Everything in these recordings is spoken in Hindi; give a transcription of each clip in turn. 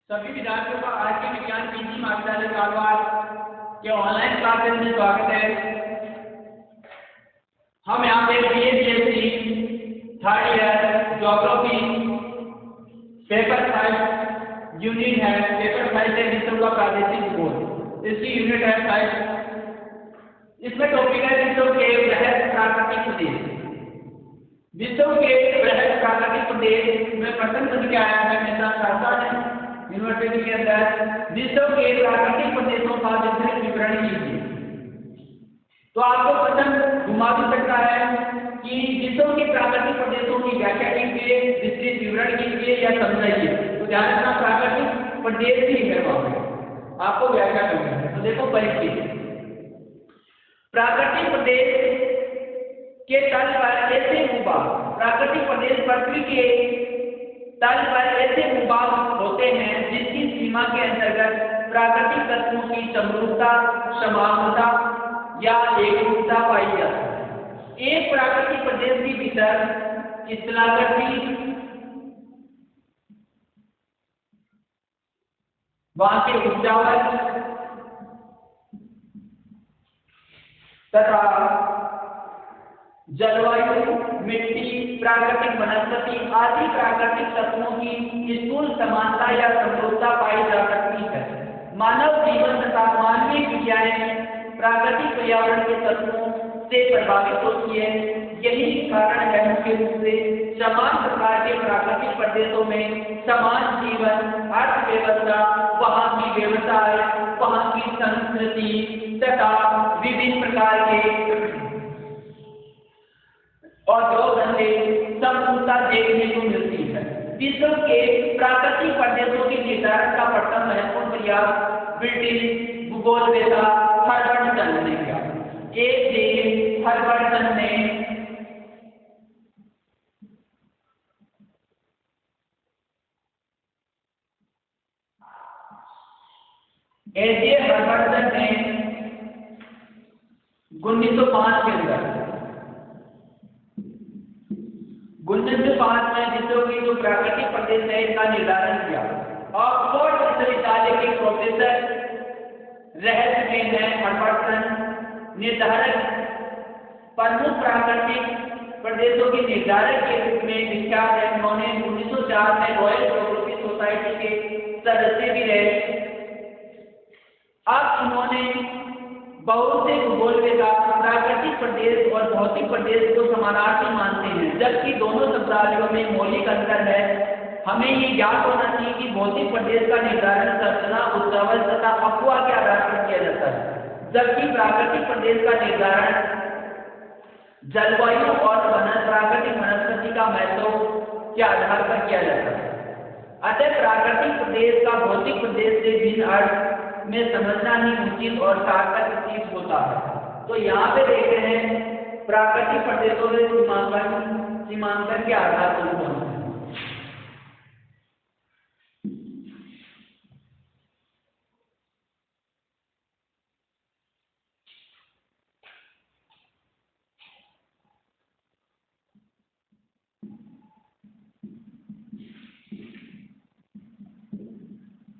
सभी विद्यार्थियों का आज के विज्ञान पीजी महाविद्यालय कालवाड़ के ऑनलाइन क्लासेस में स्वागत है। हम यहाँ पे BSc third year geography paper 5 unit है। पेपर 5 है विश्व का प्रादेशिक भूगोल, इसकी यूनिट है 5। इसमें टॉपिक है विश्व के बृहद प्राकृतिक प्रदेश। विश्व के बृहद प्राकृतिक प्रदेश में प्रथम बन के आया है मेरा शासन है यूनिवर्सिटी के अंदर विश्व के प्राकृतिक प्रदेशों का विस्तृत विवरण कीजिए। तो आपको प्रथम घुमा भी सकता है कि विश्व के प्राकृतिक प्रदेशों की व्याख्या कीजिए, विस्तृत विवरण कीजिए या समझाइए। तो ध्यान रखना प्राकृतिक प्रदेश ही है वहां पे आपको व्याख्या करनी है। तो देखो परीक्षित प्राकृतिक प्रदेश के तल पर ऐसे भूभाग, प्राकृतिक प्रदेश पृथ्वी के तल पर ऐसे भूभाग होते हैं जिसकी सीमा के अंतर्गत प्राकृतिक तत्वों की समरूपता, समानता या एकरूपता पाई जाती है। एक प्राकृतिक प्रदेश के भीतर स्थलाकृति, वहां के उपजाऊ तथा जलवायु, मिट्टी, प्राकृतिक वनस्पति आदि प्राकृतिक तत्वों की स्थूल समानता या समरूपता पाई जा सकती है। मानव जीवन तथा मानवीय क्रियाएं प्राकृतिक पर्यावरण के तत्वों से प्रभावित होती है। यही कारण है मुख्य रूप से समान प्रकार के प्राकृतिक प्रदेशों में समान जीवन, अर्थव्यवस्था, वहां की व्यवसाय, वहां की संस्कृति तथा विभिन्न प्रकार के और जो धंधे समरूपता देखने को मिलती है। विश्व के प्राकृतिक प्रदेशों के निर्धारण का प्रथम महत्वपूर्ण प्रयास ब्रिटिश भूगोलवेत्ता हर्बर्टसन ने किया। एक दिन हर्बर्टसन ने हर्बर्टसन ने 1905 के अंदर 1905 में विश्व के जो प्राकृतिक प्रदेश है इसका निर्धारण किया। ऑक्सफोर्ड विश्वविद्यालय के प्रोफेसर रह चुके हैं हर्बर्टसन निर्धारक प्रमुख प्राकृतिक प्रदेशों के निर्धारक के रूप में विख्यात है। उन्होंने 1904 में रॉयल ज्योग्राफिकल सोसाइटी के सदस्य भी रहे। अब उन्होंने बहुत से भूगोलवेत्ता प्राकृतिक प्रदेश और भौतिक प्रदेश को समानार्थी मानते हैं, जबकि दोनों शब्दावलियों में मौलिक अंतर है। हमें ये ज्ञात होना चाहिए कि भौतिक प्रदेश का निर्धारण संरचना, उत्सर्जन तथा अफवाह के आधार पर किया जाता है, जबकि प्राकृतिक प्रदेश का निर्धारण जलवायु और प्राकृतिक वनस्पति का महत्व के आधार पर किया जाता है। अतः प्राकृतिक प्रदेश का भौतिक प्रदेश से भिन्न अर्थ में समझना ही उचित और सार्थक प्रतीत होता है। तो यहाँ पे देख रहे हैं प्राकृतिक प्रदेशों में सीमांकन के आधार पर होना है।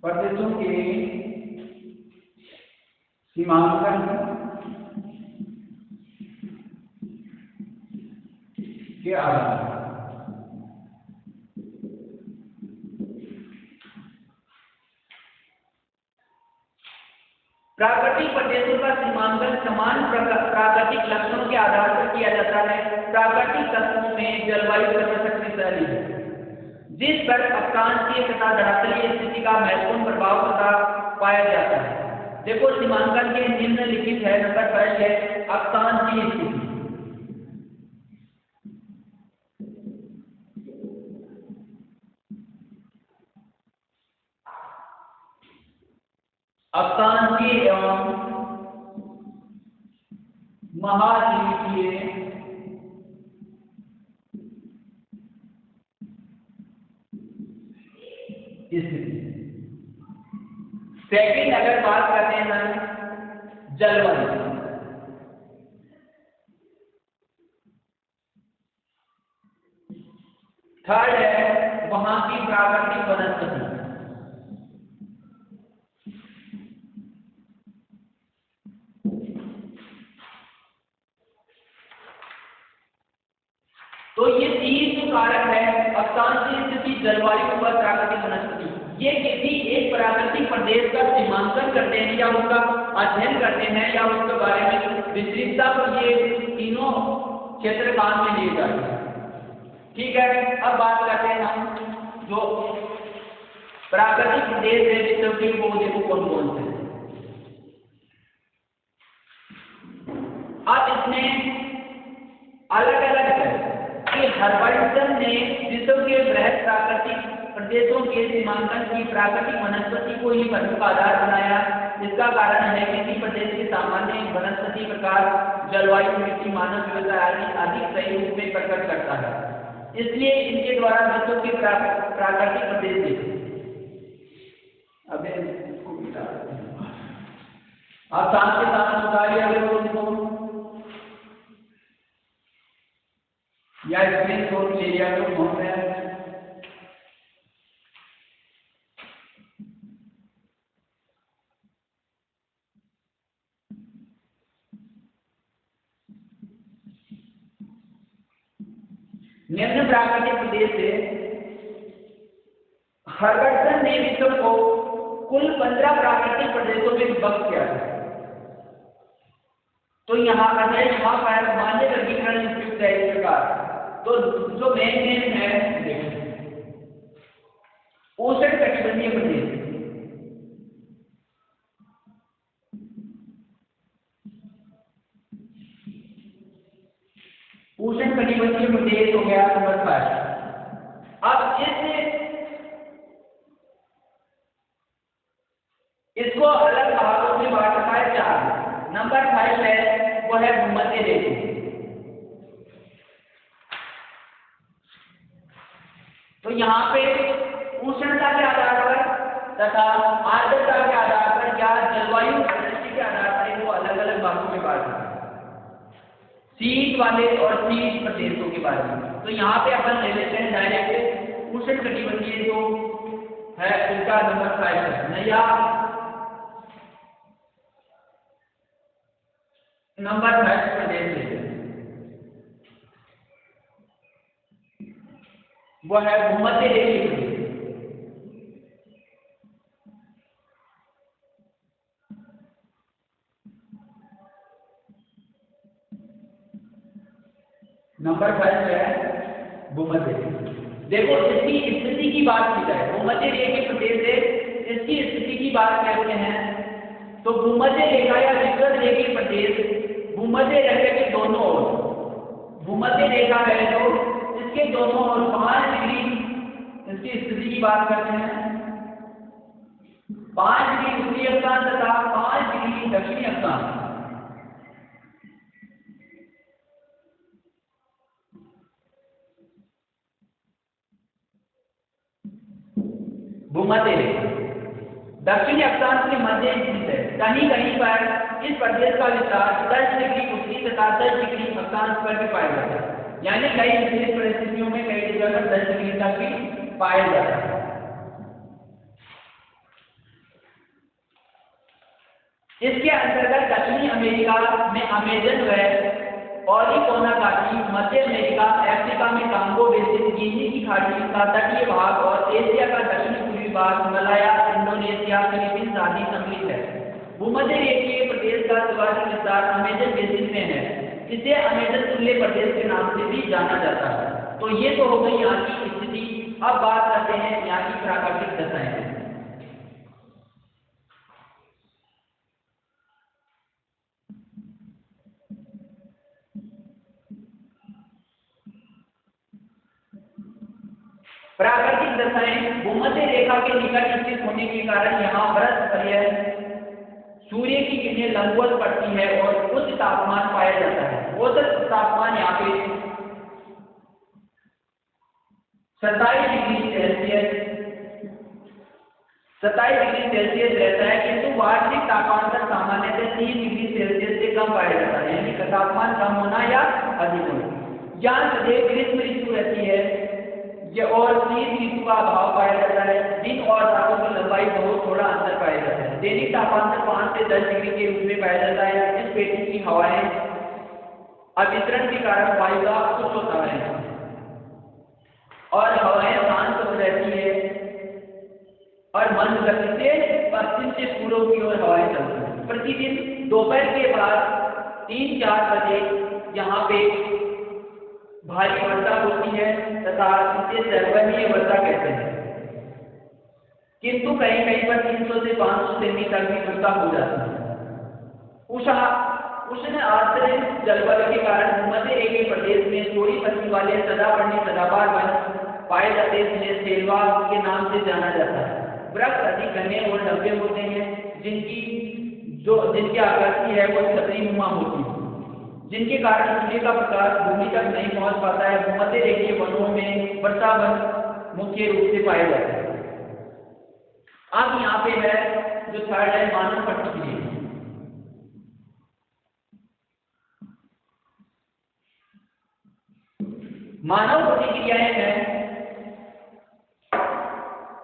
प्रदेशों के सीमांकन के आधार प्राकृतिक प्रदेशों का सीमांकन समान प्राकृतिक लक्षणों के आधार पर किया जाता है। प्राकृतिक तत्वों में जलवायु सर्वशक्तिशाली है, जिस पर अक्षांशीय तथा धरातलीय स्थिति का महत्वपूर्ण प्रभाव तथा पाया जाता है। देखो सीमांकन के निम्नलिखित है। नंबर 1 है अक्षांशीय स्थिति। अक्षांशीय एवं महाद्वीपीय स्थिति। सेकंड अगर बात करते हैं जलवायु, थर्ड है वहां की प्राकृतिक वनस्पति, वनस्पति, जलवायु व प्राकृतिक वनस्पति। ये किसी एक प्राकृतिक प्रदेश का सीमांकन करते हैं या उसका अध्ययन करते हैं या उसके बारे में विस्तृतता को ये तीनों क्षेत्र काम में लिए जाते हैं। ठीक है, अब बात करते हैं हम जो प्राकृतिक प्रदेश है विश्व के, वो देखो कौन कौन से। अब इसमें अलग अलग है कि हर्बर्टसन ने विश्व के बृहद प्राकृतिक प्रदेशों के सीमांकन की प्राकृतिक वनस्पति को ही प्रमुख आधार बनाया। इसका कारण है कि किसी प्रदेश के सामान्य वनस्पति प्रकार, जलवायु, मिट्टी, मानव व्यवसाय आदि सही रूप में प्रकट करता है, इसलिए इनके द्वारा विश्व के प्राकृतिक प्रदेश देखे। अब इसको मिटा आप साथ के साथ उतारिए अगर उनको या स्क्रीन शॉट ले लिया तो फोन में। निम्न प्राकृतिक प्रदेश से हर्बर्टसन ने विश्व को कुल 15 प्राकृतिक प्रदेशों में विभक्त किया है। तो यहाँ पर मान्य वर्गीकरण उपयुक्त है इस प्रकार। तो जो मेन है उष्ण कटिबंधीय प्रदेश, उष्ण कटिबंधीय प्रदेश हो गया नंबर 5। अब इसको अलग भागों में बांटा है 4। नंबर 5 है वो है भूमध्य रेखा। तो यहाँ पे उष्णता के आधार पर तथा आर्द्रता के आधार पर या जलवायु परिस्थिति के आधार पर वो अलग अलग भागों में बांटा है, शीत वाले और शीत प्रदेशों के बारे में। तो यहाँ पे अपन ले लेते हैं डायरेक्ट उष्ण कटिबंधीय जो है उनका नंबर 5 है नया नंबर 5 प्रदेश है वो है भूमध्य रेखीय प्रदेश। नंबर 5 है भूमध्य रेखा। देखो इसकी स्थिति की बात की जाए, भूमध्य रेखीय प्रदेश है, इसकी स्थिति की बात करते हैं तो भूमध्य रेखा या विकृत रेखीय प्रदेश भूमध्य रेखा के दोनों ओर, भूमध्य रेखा है जो इसके दोनों ओर 5 डिग्री इसकी स्थिति की बात करते हैं, 5 डिग्री उत्तरी अक्षांश तथा 5 डिग्री दक्षिणी अक्षांश। भूमध्य रेखा दक्षिणी अक्षांश के मध्य स्थित है। कहीं कहीं पर इस प्रदेश का विस्तार 10 डिग्री उत्तरी तथा 10 डिग्री अक्षांश पर भी पाया जाता है, यानी कई विशेष परिस्थितियों में कई जगह पर 10 डिग्री तक भी पाया जाता है। इसके अंतर्गत दक्षिणी अमेरिका में अमेजन व ओरिकोना घाटी, मध्य अमेरिका, अफ्रीका में कांगो बेसिन, गिनी की घाटी का तटीय भाग और एशिया का दक्षिणी पूर्वी भाग, हिमालय, इंडोनेशिया, फिलीपींस आदि सम्मिलित है। भूमध्य रेखीय प्रदेश का सर्वाधिक विस्तार अमेजन बेसिन में है। इसे अमेजन तुल्य प्रदेश के नाम से भी जाना जाता है। तो ये तो हो गई यहाँ की स्थिति। अब बात करते हैं यहाँ की प्राकृतिक दशाएं। प्राकृतिक दशाएं भूमध्य रेखा के निकट स्थित होने के कारण यहाँ बरस सूर्य की किरणें लंबवत पड़ती है और उच्च तापमान पाया जाता है। औसत तापमान यहाँ पे 27 डिग्री सेल्सियस रहता है, किंतु वार्षिक तापमान का सामान्यतः 3 डिग्री सेल्सियस से कम पाया जाता है, यानी तापमान कम होना या अधिक होना। यहाँ प्रदेश ग्रीष्म ऋतु रहती है और शीत ऋतु का अभाव पाया जाता है। दिन और रातों की लंबाई बहुत थोड़ा अंतर पाया जाता है। दैनिक तापमान 5 से 10 डिग्री के रूप में पाया जाता है। इस पेटी की हवाएं अभिसरण के कारण वायु का उच्च होता है और हवाएं शांत उत्तरों की ओर हवाएं चलती हैं। प्रतिदिन दोपहर के बाद 3-4 बजे यहाँ पे भारी वर्षा होती है तथा इसे सर्वनीय वर्षा कहते हैं, किंतु कहीं कहीं पर 300 से 500 सेमी तक भी वर्षा हो जाती है। उष्ण आर्द्र जलवायु के कारण भूमध्य रेखीय प्रदेश में थोड़ी पत्ती वाले सदाबहार सदाबहार वन पाए जाते हैं, जिन्हें सेलवा के नाम से जाना जाता है। वृक्ष अधिक घने और लंबे होते हैं, जिनकी आकृति है वो छतरीनुमा होती है, जिनके कारण सूर्य का प्रकाश भूमि तक नहीं पहुंच पाता है। भूमध्य रेखीय वनों में वर्षा वन मुख्य रूप से पाए जाते हैं। अब यहाँ पे है जो थर्ड है मानव प्रतिक्रिया। मानव प्रतिक्रियाएं हैं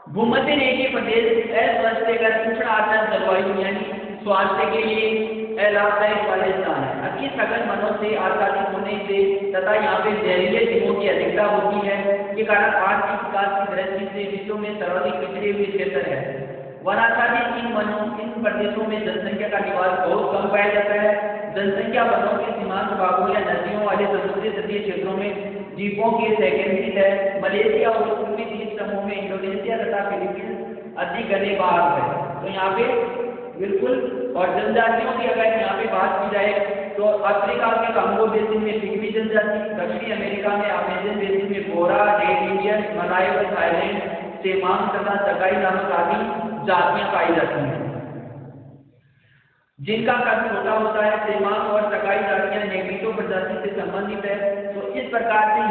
भूमध्य रेखीय प्रदेश अस्वस्थ लेकर उष्ण आर्द्र जलवायु यानी स्वास्थ्य के लिए लाभदायक वाले स्थान है। अति सघन वनों से आच्छादित होने से तथा यहाँ पे जहरीले जीवों की अधिकता होती है के कारण आर्थिक विकास की दृष्टि से विश्व में सर्वाधिक पिछड़े हुए क्षेत्र है। वनाच्छादित इन प्रदेशों में जनसंख्या का निवास बहुत कम पाया जाता है। जनसंख्या वनों के सीमांत भागों या नदियों वाले समुद्री तटीय क्षेत्रों में द्वीपों के सेकेंडरीज है। मलेशिया और पूर्वी द्वीप समूह में इंडोनेशिया तथा फिलीपींस अधिक घने भाग है। तो यहाँ पे बिल्कुल, और जनजातियों की अगर यहाँ पे बात की जाए तो अफ्रीका के कांगो बेसिन में पिग्मी जनजाति, दक्षिणी अमेरिका में अमेजन बेसिन में बोरा, रेड इंडियन, मलाय और थाईलैंड, सेमांग तथा सगाई नामक आदि जातियां पाई जाती हैं, जिनका कद छोटा होता है। सेमांग और सगाई जातियां नेग्रिटो प्रजाति से संबंधित है। तो इस प्रकार से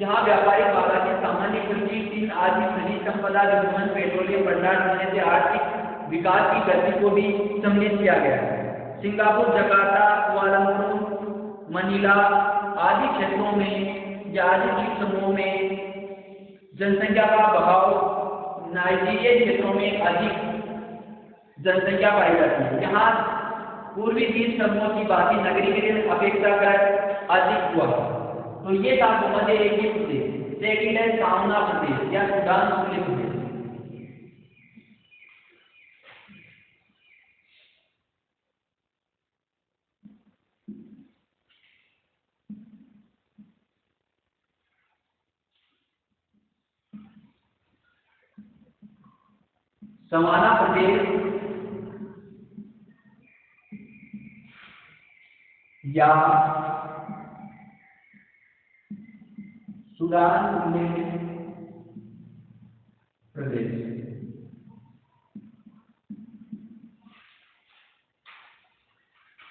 यहाँ व्यापारिक बागायती सामान्य कृषि, तीन आदि खनिज संपदा, विद्युत, पेट्रोलियम भंडार होने से आर्थिक विकास की गति को भी सम्मिलित किया गया है। सिंगापुर, जकार्ता, कुआलालंपुर, मनीला आदि क्षेत्रों में या आदि द्वीप समूह में जनसंख्या का बहाव नाइजीरिया क्षेत्रों में अधिक जनसंख्या पाई जाती है। यहाँ पूर्वी द्वीप समूह की बाकी नगरीकरण अपेक्षाकृत अधिक हुआ। तो ये था भूमध्य रेखीय प्रदेश। सेकंड है सामना प्रदेश या सुडान उत्तरी प्रदेश। समाना प्रदेश या सुडान प्रदेश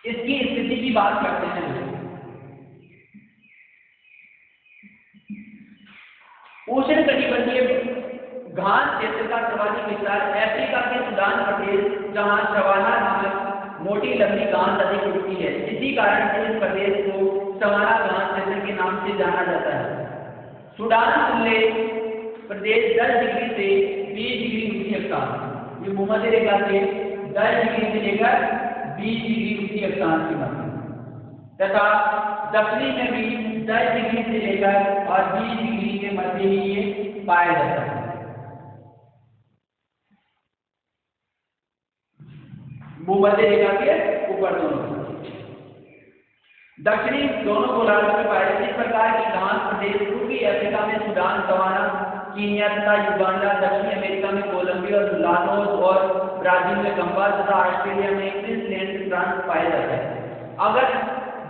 इसकी स्थिति की बात करते हैं। उष्णकटिबंधीय घास क्षेत्र का सर्वाधिक विस्तार अफ्रीका के सुडान प्रदेश, जहां सवाना नामक मोटी लंबी घास अधिक उगती है। इसी कारण से इस प्रदेश को सवाना घास क्षेत्र के नाम से जाना जाता है। सुडान तुल्य प्रदेश 10 डिग्री से 20 डिग्री उत्तरी अक्षांश, ये भूमध्य रेखा से 10 डिग्री से लेकर 20 डिग्री उत्तरी अक्षांश के मध्य, तथा दक्षिणी में भी 10 डिग्री से लेकर और 20 डिग्री के मध्य ही ये पाया जाता है। भूमध्य रेखा के ऊपर दोनों दक्षिणी दोनों गोलार्ध में पाए जाते। इस प्रकार की घास प्रदेश पूर्वी अफ्रीका में सुडान, सवाना, कीनिया तथा युगांडा, दक्षिणी अमेरिका में कोलंबिया और लानोस और ब्राजील में गंबा तथा ऑस्ट्रेलिया में क्वींसलैंड प्रांत पाया जाता है। अगर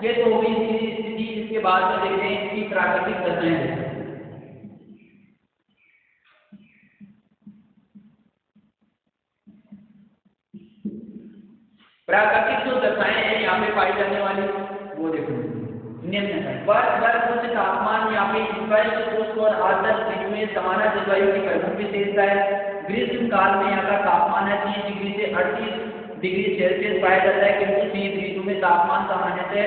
ये तो हुई स्थिति, इसके बाद में देखते हैं इसकी प्राकृतिक दशाएं। प्राकृतिक जो दशाएं हैं यहाँ पे पाई जाने वाली वो देखो निम्न है। वर्ष उच्च तापमान यहाँ पे स्पष्ट शुष्क और आर्द्र ऋतु में समाना जलवायु की प्रमुख विशेषता है। ग्रीष्म काल में यहाँ का तापमान है 30 डिग्री से 38 डिग्री सेल्सियस पाया जाता है, किंतु शीत ऋतु में तापमान सामान्यतः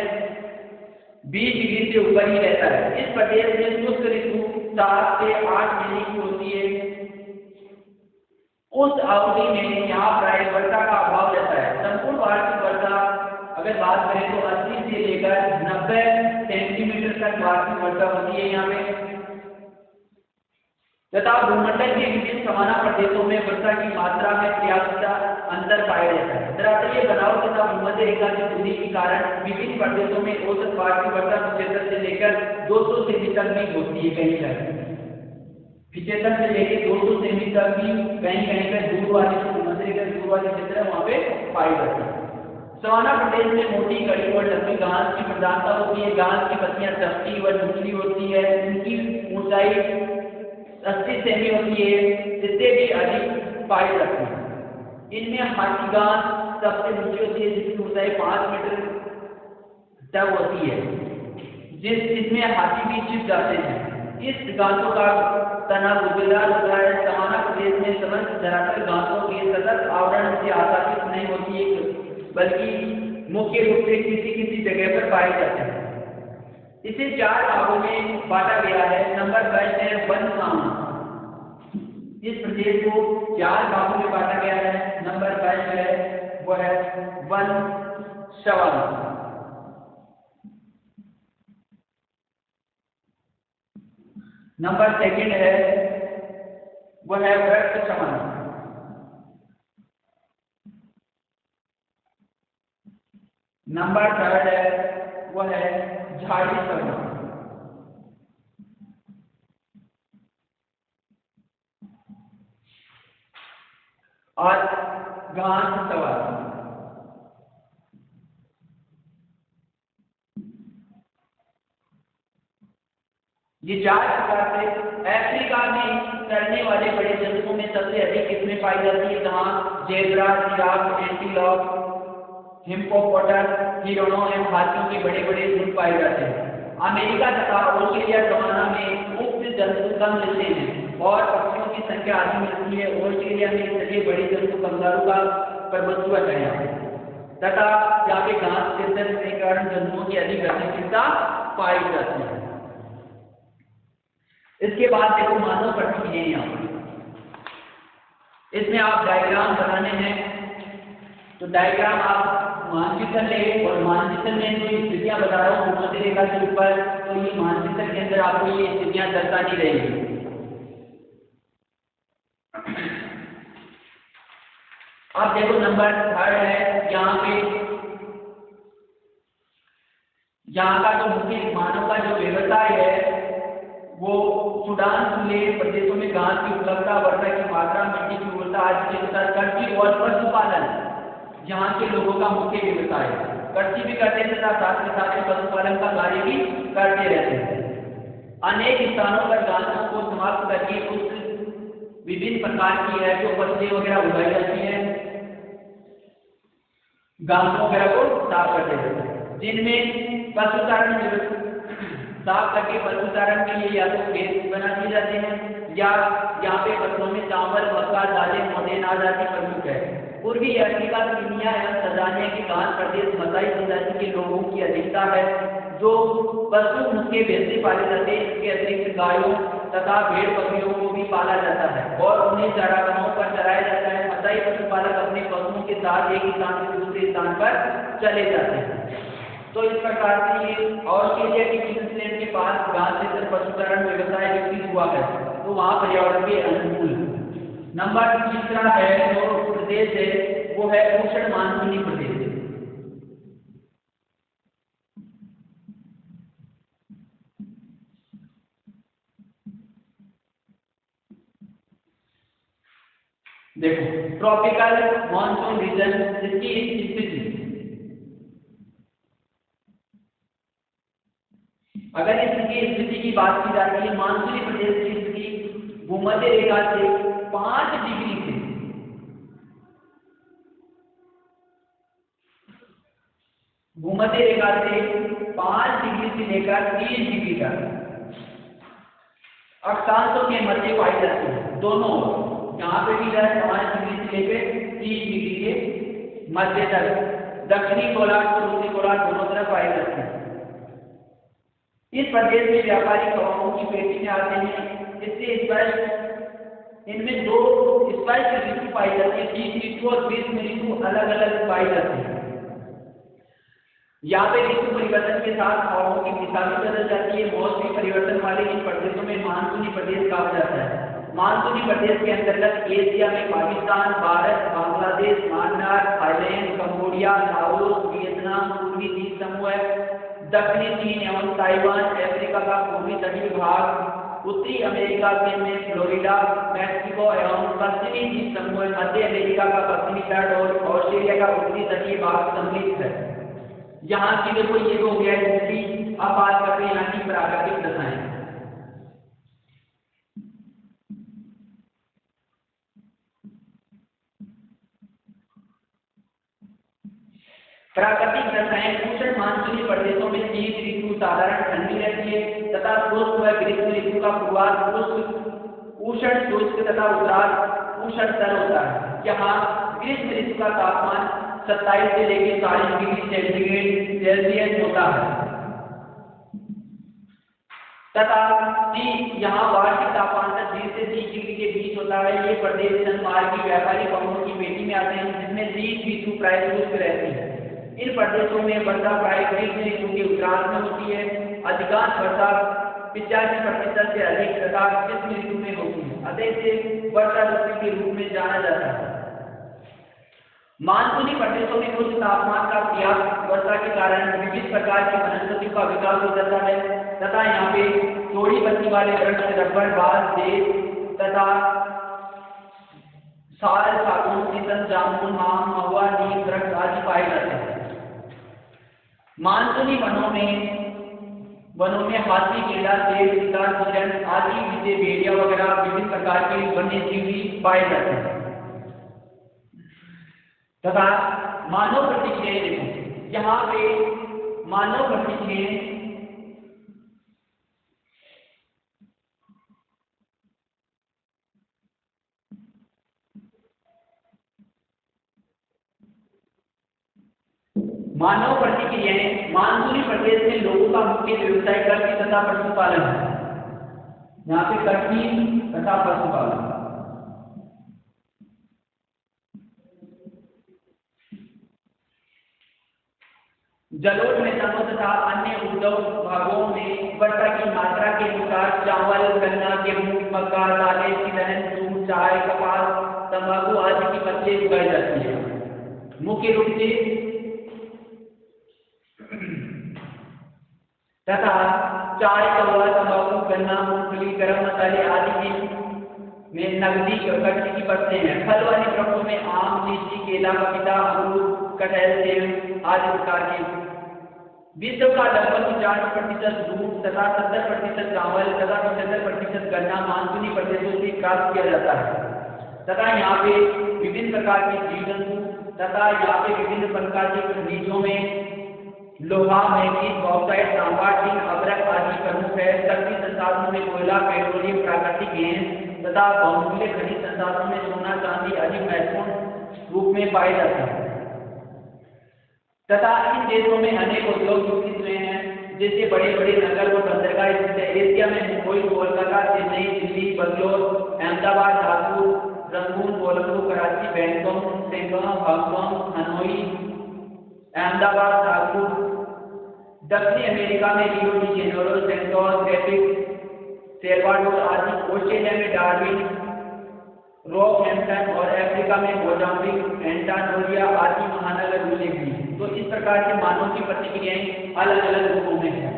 20 डिग्री से ऊपर ही रहता है। इस प्रदेश में शुष्क ऋतु 7 से 8 महीने की होती है। उस अवधि में यहाँ प्राय वर्षा का अभाव रहता है। संपूर्ण वार्षिक वर्षा अगर बात करें तो 80 से लेकर 90 सेंटीमीटर तक वार्षिक वर्षा होती है यहाँ पे। तथा भूमंडल के विभिन्न समाना प्रदेशों में वर्षा की मात्रा में पर्याप्त अंतर पाया जाता है। दरअसल ये बनाव तथा भूमध्य रेखा की दूरी के कारण विभिन्न प्रदेशों में औसत वार्षिक वर्षा 75 से लेकर 200 सेमी तक भी होती है। कहीं कहीं 75 से लेकर 200 सेमी तक भी कहीं कहीं पर दूर वाले भूमध्य रेखा दूर वाले क्षेत्र है वहाँ पे पाई जाती है। सवाना प्रदेश में मोटी कड़ी और लंबी घास की प्रधानता होती है। घास की पत्तियां चपटी व नुकीली होती है। इनकी ऊंचाई 80 सेमी होती है, इससे भी अधिक पाई जाती है। इनमें हाथी घास सबसे ऊंची होती है जिसकी ऊंचाई 5 मीटर तक होती है, जिसमें हाथी भी छिप जाते हैं। इस घासों का तना गुबेदार होता है। सवाना प्रदेश में समस्त धरातल घासों के सतत आवरण से आच्छादित नहीं होती है, बल्कि मुख्य रूप से किसी किसी जगह पर पाए जाते हैं। इसे 4 भागों में बांटा गया है। नंबर 1 है वन सावना। इस प्रदेश को 4 भागों में बांटा गया है। नंबर 1 है वो है वन सवाना। नंबर 2 है वो है वृक्ष सवाना। नंबर 3 है वो है झाड़ी सवाना। और घास सवाना। ये 4 प्रकार से अफ्रीका में चरने वाले बड़े जंतुओं में सबसे अधिक किस्में पाई जाती है, जहाँ जेब्रा, जिराफ, एंटीलॉप, हिप्पोपोटामस, हिरणों एवं हाथियों के बड़े बड़े झुंड पाए जाते हैं। अमेरिका तथा ऑस्ट्रेलिया सवाना में उक्त जंतु कम मिलते हैं और पक्षियों की संख्या अधिक मिलती है। ऑस्ट्रेलिया में सभी बड़े जंतु कंगारू का प्रभुत्व है तथा यहाँ पे घास क्षेत्र के कारण जंतुओं की अधिक गतिशीलता पाई जाती है। इसके बाद देखो मानव प्रक्रिया यहाँ पर इसमें आप डायग्राम बनाने हैं, तो डायग्राम आप मानचित्र ले और मानचित्र में जो स्थितियां बता रहा हूँ भूमध्य रेखा के ऊपर, तो ये मानचित्र के अंदर आपको ये स्थितियां दर्शानी रहेगी। अब देखो नंबर 3 है, यहाँ का जो मुख्य मानव का जो व्यवसाय है वो सूडान खुले प्रदेशों में घास की उपलब्धता, वर्षा की मात्रा, मिट्टी की उर्वरता आदि के अनुसार कृषि और पशुपालन यहाँ के लोगों का मुख्य व्यवसाय है। कृषि भी करते हैं तथा साथ के साथ पशुपालन का कार्य भी करते रहते हैं। अनेक स्थानों पर घासों को समाप्त करके कुछ विभिन्न प्रकार की है जो फसलें वगैरह उगाई जाती है, घासों वगैरह को साफ करते रहते हैं, जिनमें पशुचारण साफ करके पशुचारण के लिए या तो खेत बना दिए जाते हैं या यहाँ पे फसलों में चावल, मक्का, दालें, मोटे अनाज आदि प्रमुख है। पूर्वी अफ्रीका, कीनिया एवं तंजानिया के घास प्रदेश मसाई प्रजाति के लोगों की अधिकता है जो पशु मुख्य भैंसे पाले जाते हैं। इसके अतिरिक्त गायों तथा भेड़ बकरियों को भी पाला जाता है और उन्हें चारागाहों पर चराया जाता है। मसाई पशुपालक अपने पशुओं के साथ एक स्थान से दूसरे स्थान पर चले जाते हैं। तो इस प्रकार से ये ऑस्ट्रेलिया की क्वींसलैंड के पास घास क्षेत्र पशुचारण व्यवसाय विकसित हुआ है, तो वहाँ पर्यावरण के अनुकूल। नंबर 3 है जो प्रदेश है वो है उष्ण मानसूनी प्रदेश। देखो ट्रॉपिकल मानसून रीजन, इसकी स्थिति अगर इसकी स्थिति की बात की जाती है, मानसूनी प्रदेश की स्थिति भूमध्य रेखा से 5 डिग्री से भूमध्य रेखा से 5 डिग्री से लेकर 30 डिग्री तक अक्षांशों के मध्य पाई जाती है। दोनों यहाँ पे भी 5 डिग्री से लेकर 30 डिग्री के मध्य तक दक्षिणी गोलार्ध और उत्तरी गोलार्ध दोनों तरफ पाई जाती है। इस प्रदेश में व्यापारिक हवाओं की पेटी में आते हैं। इससे स्पष्ट इनमें 2 स्पष्ट ऋतु पाई जाती है। 30 ऋतु और 20 ऋतु अलग अलग पाई जाती है। यहाँ पे ऋतु परिवर्तन के साथ हवाओं की दिशा भी बदल जाती है। मौसमी परिवर्तन वाले इन प्रदेशों में मानसूनी प्रदेश कहा जाता है। मानसूनी प्रदेश के अंतर्गत एशिया में Pakistan, Bharat, Bangladesh, Myanmar, Thailand, Cambodia, Laos, Vietnam, पूर्वी द्वीप समूह, दक्षिणी चीन एवं ताइवान, अफ्रीका का पूर्वी तटीय भाग, उत्तरी अमेरिका के में फ्लोरिडा, मैक्सिको एवं पश्चिमी द्वीप समूह, मध्य अमेरिका का पश्चिमी तट और ऑस्ट्रेलिया का उत्तरी तटीय भाग सम्मिलित है। यहाँ की देखो ये हो गया हिस्ट्री। अब बात करते हैं यहाँ की प्राकृतिक दशाएं। प्राकृतिक दशाएं उष्ण मानसूनी प्रदेशों में शीत ऋतु साधारण ठंडी रहती है तथा शुष्क व ग्रीष्म ऋतु का पूर्वार्ध उष्ण शुष्क तथा उत्तरार्ध उष्णतर होता है। यहाँ ग्रीष्म ऋतु का तापमान 27 से लेकर 40 डिग्री सेल्सियस होता है तथा यहाँ वार्षिक तापमान 20 से 30 डिग्री के बीच होता है। ये प्रदेश जनमार्ग की व्यापारिक पवनों की पेटी में आते हैं जिसमें शीत ऋतु प्राय शुष्क रहती है। इन प्रदेशों में वर्षा प्राय ग्रीष्म ऋतु के उत्तरार्ध में होती है। अधिकांश वर्षा 85% से अधिक तथा ग्रीष्म ऋतु में होती है। अतः इसे वर्षा ऋतु के रूप में जाना जाता है। मानसूनी प्रदेशों में उच्च तापमान का पर्याप्त वर्षा के कारण विविध प्रकार की वनस्पतियों का विकास हो जाता है तथा यहाँ पे थोड़ी पत्ती वाले वृक्ष, रबर, बांस, देव तथा साल, सागौन, शीशम, जामुन, आम, महुआ, नीम वृक्ष आदि पाए जाते हैं। मानसूनी वनों में हाथी, गैंडा, शेर, चीता, हिरण आदि जैसे भेड़िया वगैरह विभिन्न प्रकार के वन्य जीव भी पाए जाते हैं तथा मानव प्रतिक्रियाएं देखो। यहाँ पे मानव प्रतिक्रियाएं मानसूनी प्रदेश में लोगों का मुख्य व्यवसाय कृषि तथा पशुपालन है। यहाँ पे कृषि तथा पशुपालन। जलोढ़ मैदानों तथा अन्य उद्योग भागों में वर्षा की मात्रा के अनुसार चावल, गन्ना, गेहूं, मक्का, दालें, तिलहन, जूट, चाय, कपास, तंबाकू आदि की फसलें उगाई जाती है। मुख्य रूप से तथा चाय, कौवा, तंबाकू, गन्ना, मूंगफली, गरम मसाले आदि में नकदी कृषि की फसलें हैं। फल वाले वृक्षों में आम, लीची, केला, पपीता, अमरूद, कटहल, सेब आदि प्रकार के। विश्व का लगभग 50% दूध तथा 70% चावल तथा 75% गन्ना मानसूनी प्रदेशों से प्राप्त किया जाता है तथा यहाँ पे विभिन्न प्रकार के जीव जंतु तथा यहाँ पे विभिन्न प्रकार के खनिजों में लोहा, मैग्नीज, बॉक्साइट, तांबा, टिन, अभ्रक आदि प्रमुख है। शक्ति संसाधनों में कोयला, पेट्रोलियम, प्राकृतिक गैस तथा बहुमूल्य खनिज संसाधनों में सोना, चांदी अधिक महत्वपूर्ण रूप में पाए जाते हैं तथा इन देशों में अनेक उद्योग विकसित हुए हैं जैसे बड़े बड़े नगर व बंदरगाह स्थित है। एशिया में Mumbai, Kolkata, Chennai, Delhi, Bangalore, Ahmedabad, Nagpur, Rangoon, Colombo, Karachi, Bangkok, Shanghai, Hong Kong, Hanoi, Ahmedabad, Nagpur. दक्षिण अमेरिका में Rio de Janeiro, Santos, rapid, Salvador आदि। ऑस्ट्रेलिया में डार्विन, रॉकहैम्पटन और अफ्रीका में मोजाम्बिक, एंटानोरिया आदि महानगर उल्लेखनीय हैं। तो इस प्रकार से मानव की प्रतिक्रियाएं अलग अलग रूपों में हैं।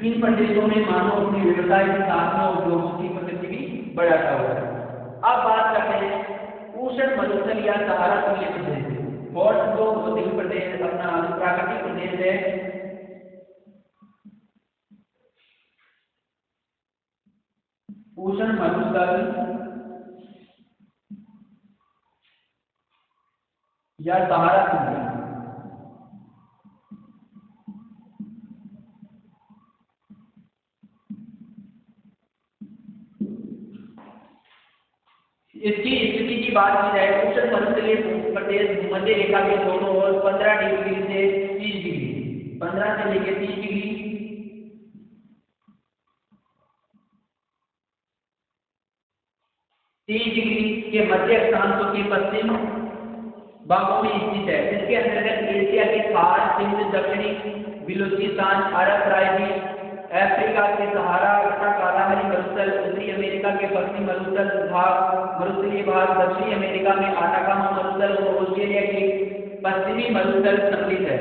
इन प्रदेशों में मानव अपने व्यवसाय के साथ में उद्योगों की प्रगति भी बढ़ाता हुआ है। अब बात करते हैं उष्ण मरुस्थल या सहारा तुल्य प्रदेश। और जो भौतिक प्रदेश अपना प्राकृतिक प्रदेश है उष्ण मरुस्थल या सहारा तुल्य। इसकी स्थिति की बात की जाए उष्ण मरुस्थलीय प्रदेश भूमध्य रेखा के दोनों ओर 15 डिग्री से 30 डिग्री 15 से लेकर 30 डिग्री के मध्य अक्षांशों के पश्चिम भागों में स्थित है। इसके अंतर्गत एशिया के थार, सिंध, दक्षिणी बलूचिस्तान, अरब प्रायद्वीप, अफ्रीका के सहारा के पश्चिमी मरुस्थलीय भाग, दक्षिणी अमेरिका में आटाकामा मरुस्थल और ऑस्ट्रेलिया के पश्चिमी मरुस्थल सम्मिलित है।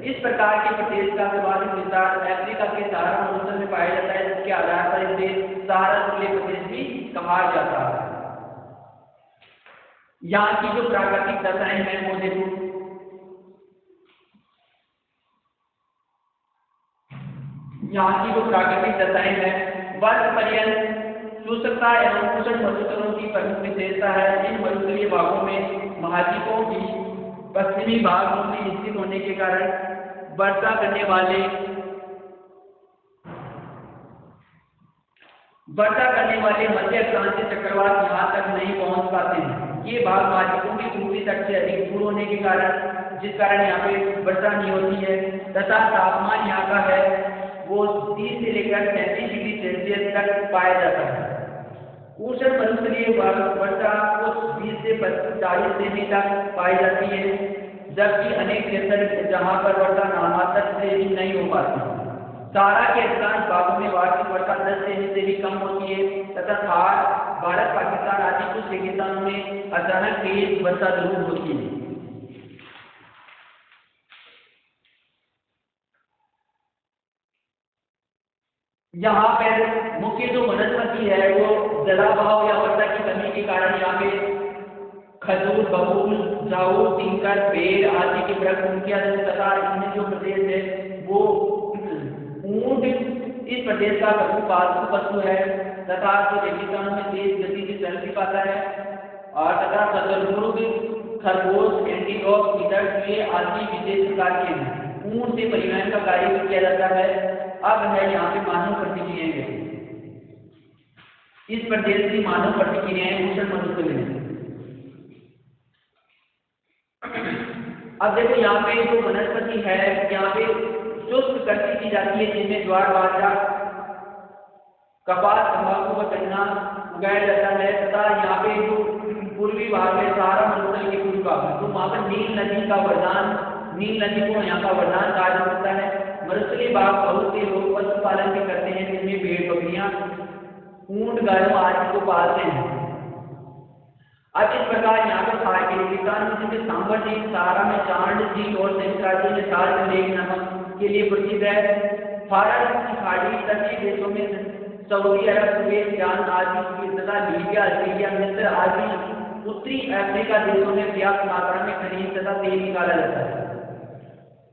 इस प्रकार के प्रदेश का सर्वाधिक विस्तार अफ्रीका के सहारा मरुस्थल में पाया जाता है, जिसके आधार पर इसे सहारा तुल्य प्रदेश भी कहा जाता है। यहाँ की जो प्राकृतिक दशाएं हैं वो देखो, यहाँ की जो प्राकृतिक दशाएं हैं, वर्ष पर्यंत शुष्कता एवं उष्ण मरुस्थलों की प्रमुख विशेषता है। इन मरुस्थलीय भागों में महाद्वीपों की पश्चिमी भागों में स्थित होने के कारण वर्षा करने वाले मध्य अटलांटिक चक्रवात यहाँ तक नहीं पहुँच पाते हैं। ये भाग महाद्वीपों की पूर्वी तट से अधिक दूर होने के कारण, जिस कारण यहाँ पे वर्षा नहीं होती है, तथा तापमान यहाँ का है वो 30 से लेकर 37 डिग्री सेल्सियस तक पाया जाता है। उष्ण मरुस्थलीय वर्षा कुछ 20 से 40 सेमी तक पाई जाती है, जबकि अनेक क्षेत्र जहाँ पर वर्षा नामात्र से भी नहीं हो पाती। सहारा के अधिकांश भागों में वार्षिक वर्षा 10 सेमी से भी कम होती है, तथा थार, भारत, पाकिस्तान आदि कुछ रेगिस्तानों में अचानक तेज वर्षा जरूर होती है। यहाँ पर मुख्य जो वनस्पति है वो जलाभाव या वर्षा की कमी के कारण यहाँ पे खजूर, बबूल, जाऊ, टिंकर, पेड़ आदि के वृक्ष मुख्य तथा इनमें जो प्रदेश है वो ऊंट इस प्रदेश का प्रमुख पालतू पशु है, तथा जो रेगिस्तानों में तेज गति से चल भी पाता है, और तथा शतुरमुर्ग, खरगोश, एंटीलोप, गिद्ध ये आदि विशेष प्रकार के हैं। ऊंट से परिवहन का कार्य भी किया जाता है। अब है यहाँ पे मानव प्रतिक्रियाएं। इस प्रदेश की मानव प्रतिक्रियाएं उष्ण मरुस्थल में। अब देखो यहाँ पे जो वनस्पति है, यहाँ पे शुष्क कृषि की जाती है, जिनमें ज्वार, बाजरा, कपास, तंबाकू व गन्ना उगाया जाता है। तथा यहाँ पे जो पूर्वी भाग है, सहारा मरुस्थल के पूर्वी भाग है, तो वहाँ पर नील नदी को यहाँ का वरदान कहा जा सकता है। मरुस्थलीय भाग बहुत से लोग पशुपालन भी करते हैं, जिनमें भेड़, बकरियां, ऊंट, गायों आदि को पालते हैं। अब इस प्रकार यहाँ पर रेगिस्तान में जैसे सांबर झील, सहारा में चांद झील और संयुक्त राज्य में साल्ट लेक नमक के लिए प्रसिद्ध है। फारस की खाड़ी तटीय देशों में सऊदी अरब, कुवैत, ईरान आदि तथा लीबिया, अल्जीरिया, मिस्र आदि उत्तरी अफ्रीका देशों में पर्याप्त मात्रा में खनिज तथा तेल निकाला जाता है।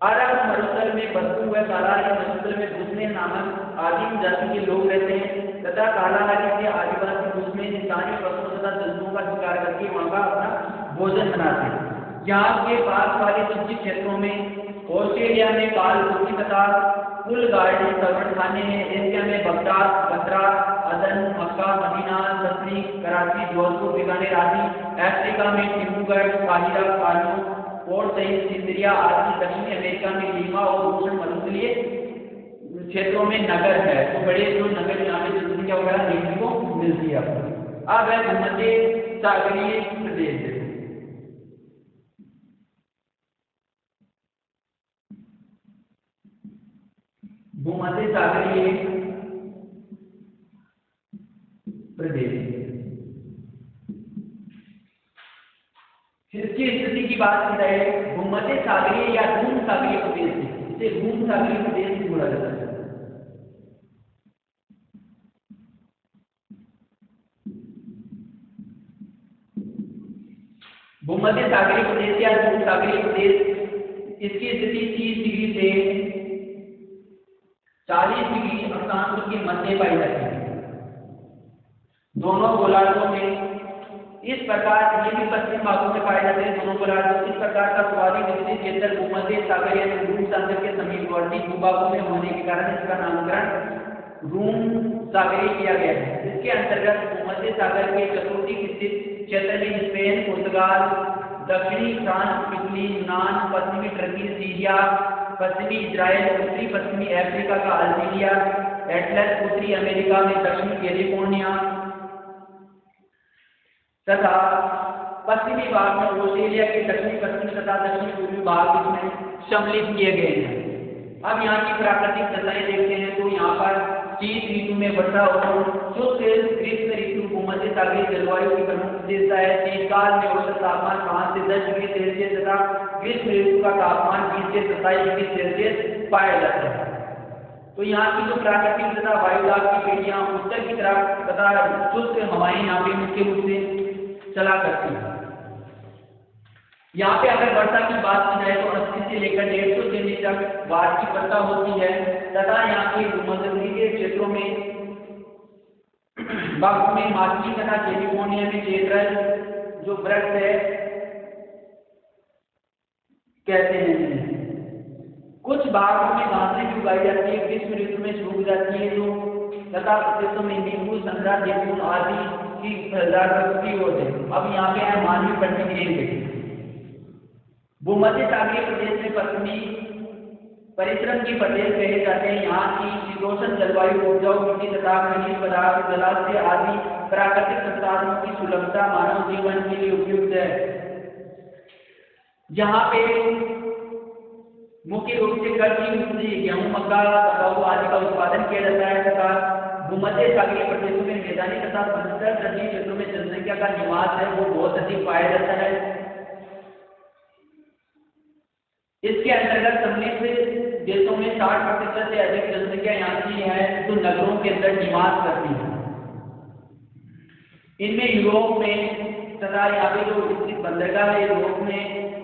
अरब मरुस्थल में बद्दू व कालाहारी मरुस्थल में दुश्मने नामक आदिम जाति के लोग रहते हैं, तथा कालाहारी के आदिवासी दुश्मने स्थानीय पशुओं तथा जंतुओं का शिकार करके वहाँ का अपना भोजन बनाते हैं। यहाँ के पास वाले निजी क्षेत्रों में ऑस्ट्रेलिया में कालकोटी तथा पुल गार्डन सर्वण खाने हैं। एशिया में बगदाद, बसरा, अदन, मक्का, मदीना, सफरी, कराची, जोधपुर, बीकानेर आदि। अफ्रीका में डिब्रूगढ़, काहिरा, कानो और सहित सिंदरिया आदि। दक्षिणी अमेरिका में लीमा और उष्ण मरुस्थलीय क्षेत्रों में नगर है। तो बड़े जो नगर यहाँ पे जनसंख्या वगैरह देखने को मिलती है। अब है भूमध्य सागरीय प्रदेश। भूमध्य सागरीय प्रदेश इसकी स्थिति की बात की जाए, भूमध्य सागरीय या भूम सागरीय प्रदेश इसे भूम सागरीय प्रदेश से जोड़ा जाता है। भूमध्य सागरीय प्रदेश या भूम सागरीय प्रदेश इसकी स्थिति 30 डिग्री से 40 डिग्री अक्षांश के मध्य पाई जाती है। दोनों गोलार्धों में इस प्रकार ये भी पश्चिम भागों में पाए जाते हैं। दोनों गोलार्धों इस प्रकार का स्वाभाविक विकसित क्षेत्र भूमध्य सागरीय रूम सागर के समीपवर्ती भूभागों में होने के कारण इसका नामकरण रूम सागरीय किया गया है। इसके अंतर्गत भूमध्य सागर के चतुर्थी स्थित क्षेत्र में स्पेन, पुर्तगाल, दक्षिणी फ्रांस, इटली, यूनान, पश्चिमी टर्की, सीरिया, पश्चिमी इजराइल, उत्तरी पश्चिमी अफ्रीका का अल्जीरिया, एटलस, उत्तरी अमेरिका में दक्षिणी कैलिफोर्निया तथा पश्चिमी भाग में ऑस्ट्रेलिया के दक्षिणी पश्चिमी तथा दक्षिणी पूर्वी भाग इसमें सम्मिलित किए गए हैं। अब यहाँ की प्राकृतिक दशाएं देखते हैं तो यहाँ पर शीत ऋतु में वर्षा और शुष्क ग्रीष्म ऋतु भूमध्य सागरीय जलवायु की प्रमुख विशेषता है। शीतकाल में औसत तापमान 5 से 10 डिग्री सेल्सियस तथा ग्रीष्म ऋतु का तापमान 20 से 27 डिग्री सेल्सियस पाया जाता है। तो यहाँ की जो प्राकृतिक तथा वायुदाब की पेड़ियां उत्तर की तरफ तथा शुष्क हवाएं यहाँ पे मुख्य रूप से चला करती हैं। यहाँ पे अगर वर्षा की बात की जाए तो 80 से लेकर 150 सेमी तक वार्षिक वर्षा होती है तथा यहाँ के भूमध्यसागरीय क्षेत्रों में भागों में मार्ची तथा कैलिफोर्निया में जेड्रल जो वृक्ष है कहते हैं। कुछ भागों में घासें भी उगाई जाती है, ग्रीष्म ऋतु में सूख जाती है जो तथा प्रदेशों में नींबू संतरा जैतून आदि की फलदार वृक्षी होते हैं। अब यहाँ पे है मानवीय प्रतिक्रिया। भूमध्य सागरीय प्रदेश में पश्चिमी परिश्रम की प्रदेश कहे जाते हैं। यहाँ की शीतोष्ण जलवायु उपजाऊ मिट्टी तथा खनिज पदार्थ जलाशय आदि प्राकृतिक संसाधनों की सुलभता मानव जीवन के लिए उपयुक्त है। यहाँ पे मुख्य रूप से कृषि गेहूं मक्का कपास आदि का उत्पादन किया जाता है तथा भूमध्य सागरीय प्रदेशों में मैदानी तथा समतल तटीय क्षेत्रों में जनसंख्या का निवास है वो बहुत अधिक पाया जाता है। इसके अंतर्गत सम्मिलित देशों में 60% से अधिक जनसंख्या यहाँ की है जो नगरों के अंदर निवास करती है। इनमें यूरोप में तथा यहाँ पे जो विकसित बंदरगाह है यूरोप में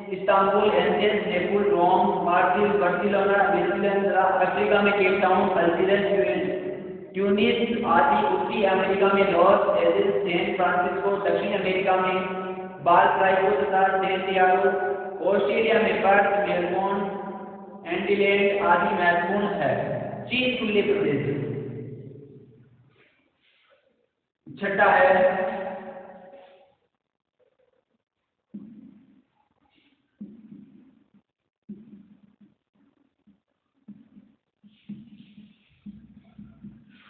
इस्तांबुल, एथेंस, नेपुल, रोम, मार्सिल, बार्सिलोना, बेसिलन, अफ्रीका में केप टाउन, अल्जीरिया, ट्यूनिस आदि, उत्तरी अमेरिका में लॉस एंजेलिस, सैन फ्रांसिस्को, दक्षिण अमेरिका में बालफ्राइको तथा सैंटियागो, ऑस्ट्रेलिया में पर्थ, मेलबोर्न, एडिलेड आदि महत्वपूर्ण है। चीन खुले प्रदेश छठा है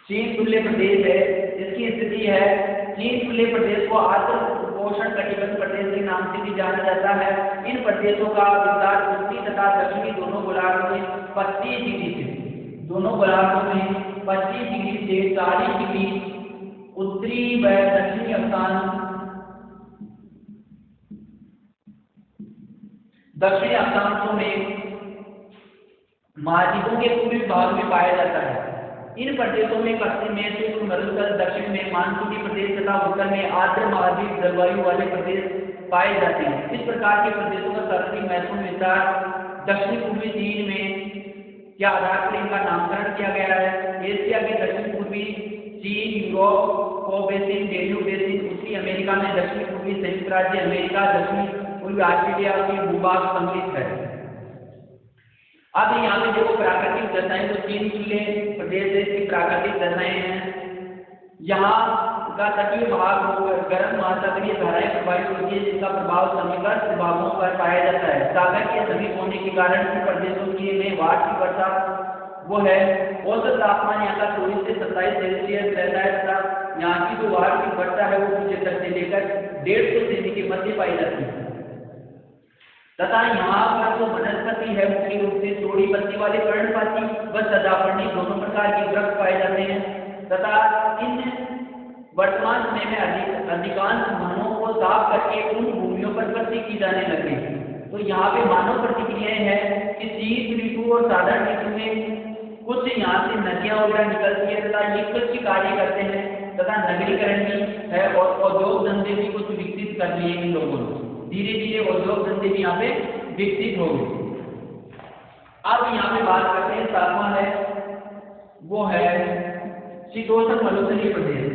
चीन खुले प्रदेश है। इसकी स्थिति है चीन खुले प्रदेश को आर्द्र पोषण कटिबंध प्रदेश के नाम से भी जाना जाता है। इन प्रदेशों का विस्तार उत्तरी तथा दक्षिणी दोनों गोलार्धों में 25 डिग्री से 25 डिग्री से 40 डिग्री उत्तरी व दक्षिणी अक्षांशों में महाद्वीपों के पूर्वी भाग में पाया जाता है। इन प्रदेशों में पश्चिम में शुष्क मरुस्थल, दक्षिण में मानसूनी प्रदेश तथा उत्तर में आर्द्र महाद्वीप जलवायु वाले प्रदेश पाए जाते हैं। इस प्रकार के प्रदेशों का सर्वाधिक महत्वपूर्ण विस्तार दक्षिण पूर्वी चीन में के आधार पर इनका नामकरण किया गया है। एशिया के दक्षिण पूर्वी चीन, यूरोप को बेसिन, डेन्यूब बेसिन, उत्तरी अमेरिका में दक्षिण पूर्वी संयुक्त राज्य अमेरिका, दक्षिण पूर्वी ऑस्ट्रेलिया की भूभाग सम्मिलित है। अब यहाँ पे देखो प्राकृतिक दशाएं, तो चीन खुले प्रदेश की प्राकृतिक दशाएं हैं। यहाँ का तटीय भाग गर्म महासागरीय धाराएं प्रभावित होती है जिसका प्रभाव समीकर्ष भागों पर पाया जाता है। सागर के समीप होने के कारण इन प्रदेशों में वार्षिक वर्षा वो है औसत तापमान यहाँ का 24 से 27 सेल्सियस रहता है तथा यहाँ की जो वार्षिक वर्षा है वो 75 से लेकर 150 सेमी के मध्य पाई जाती है तथा यहाँ पर जो वनस्पति है मुख्य रूप से चौड़ी पत्ती वाले पर्णपाती व सदापर्णी दोनों प्रकार के वृक्ष पाए जाते हैं तथा इन वर्तमान समय में अधिकांश वनों को साफ करके उन भूमियों पर कृषि की जाने लगी। तो यहाँ पे मानव प्रतिक्रियाएं हैं कि शीत ऋतु और साधारण ऋतु में कुछ यहाँ से नदियां वगैरह निकलती है तथा ये कृषि कार्य करते हैं तथा नगरीकरण भी है और औद्योग धंधे भी कुछ विकसित कर लिए इन लोगों ने। धीरे धीरे औद्योग धंधे भी यहाँ पे विकसित हो गए। अब यहाँ पे बात करते हैं तापमान है वो है शीतोष्ण मरुस्थलीय प्रदेश।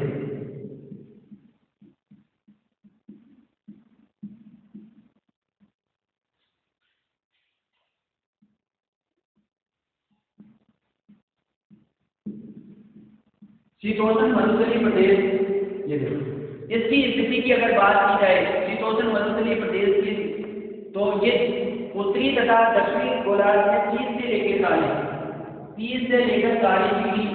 शीतोष्ण मरुस्थलीय प्रदेश ये देखो इसकी स्थिति की अगर बात की जाए शीतोष्ण मरुस्थलीय प्रदेश की तो ये उत्तरी तथा दक्षिणी गोलार्ध में 30 से लेकर 40 डिग्री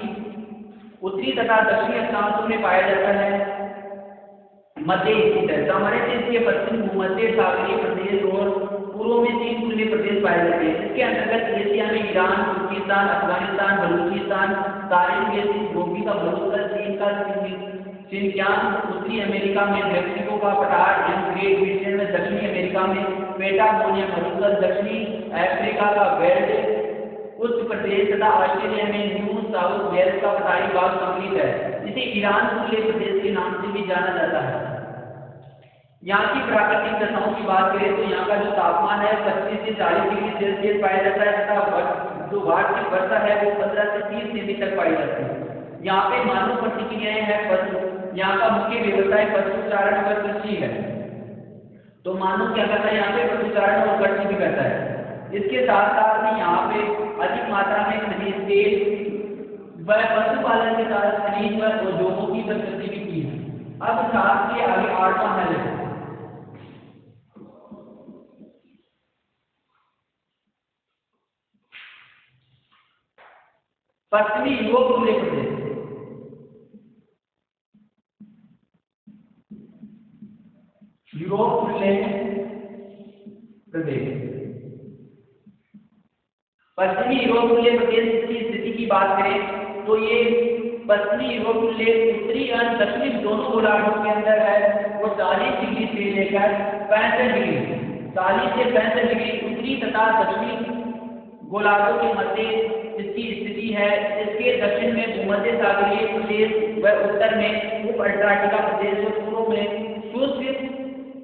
उत्तरी तथा दक्षिणी अक्षांशों में पाया जाता है। मध्य स्थित है। हमारे देश के पश्चिम भूमध्य सागरीय प्रदेश और पूर्व में 3 खुले प्रदेश पाए जाते हैं। इसके अंतर्गत एशिया में ईरान, तुर्किस्तान, अफगानिस्तान, बलूचिस्तान, तारिक गोबी का बलूचिस्तान, चीन का शिनजियांग, उत्तरी अमेरिका में मेक्सिको का पठार, ग्रेट ब्रिटेन में, दक्षिणी अमेरिका में पेटागोनिया मरुस्थल, दक्षिणी अफ्रीका का वेल्ड उत्तर प्रदेश तथा ऑस्ट्रेलिया में न्यू साउथ वेल्स का पठारी भाग सम्मिलित है। इसे ईरान खुले प्रदेश के नाम से भी जाना जाता है। यहाँ की प्राकृतिक दशाओं की बात करें तो यहाँ का जो तापमान है 25 से 40 डिग्री सेल्सियस पाया जाता है तथा जो वार्षिक वर्षा है वो 15 से 30 सेमी तक पाई जाती है। यहाँ पे मानव प्रतिक्रियाएं हैं पशु, यहाँ का मुख्य व्यवसाय पशुचारण व कृषि है। तो मानव क्या करता है यहाँ पे पशुचारण और कृषि भी करता है। इसके साथ साथ ही यहाँ पे अधिक मात्रा में खनिज तेल व पशुपालन के साथ खनिज व उद्योगों की गतिविधि की है। अब साथ के आगे 8वां है पश्चिमी यूरोप खुले प्रदेश। यूरोप खुले प्रदेश, पश्चिमी यूरोप खुले प्रदेश की स्थिति की बात करें तो ये पश्चिमी यूरोप खुले उत्तरी और दक्षिणी दोनों गोलार्धों के अंदर है। वो 40 डिग्री से लेकर 65 डिग्री 40 से 65 डिग्री उत्तरी तथा दक्षिणी गोलार्धों के मध्य इसकी स्थिति है। इसके दक्षिण में भूमध्य सागरीय प्रदेश व उत्तर में उप अंटार्कटिका प्रदेश व पूर्व में शुष्क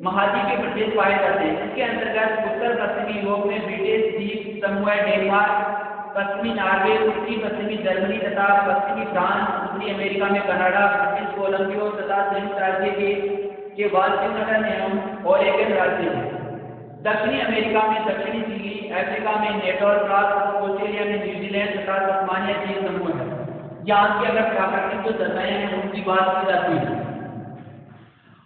महाद्वीपीय प्रदेश पाए जाते हैं। इसके अंतर्गत उत्तर पश्चिमी यूरोप में ब्रिटिश द्वीप समूह, डेनमार्क, पश्चिमी नॉर्वे, उत्तरी पश्चिमी जर्मनी तथा पश्चिमी फ्रांस, उत्तरी अमेरिका में कनाडा, ब्रिटिश कोलंबिया तथा संयुक्त राज्य के वाशिंगटन एवं ओरेगन राज्य हैं। दक्षिणी अमेरिका में दक्षिणी चिली, अफ्रीका में नेटोर प्रांत, ऑस्ट्रेलिया में न्यूजीलैंड तथा तस्मानिया द्वीप समूह है। यहाँ की अगर प्राकृतिक जो दशाएं हैं उनकी बात की जाती है।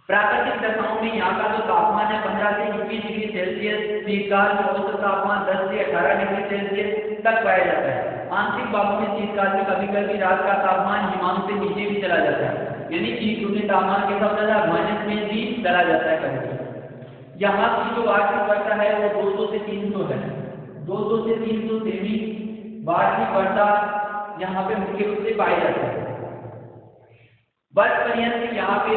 प्राकृतिक दशाओं में यहाँ का जो तापमान है 15 से 21 डिग्री सेल्सियस, शीतकाल में औसत तापमान 10 से 18 डिग्री सेल्सियस तक पाया जाता है। आंतरिक भागों में शीतकाल में कभी कभी रात का तापमान हिमांक से नीचे भी चला जाता है, यानी कि शून्य तापमान के साथ माइनस में भी चला जाता है कभी कभी। यहाँ की जो वार्षिक वर्षा है वो 200 से 300 है। 200 से 300 सेमी वार्षिक वर्षा यहाँ पे मुख्य रूप से पाई जाती है। वर्ष पर्यंत यहाँ पे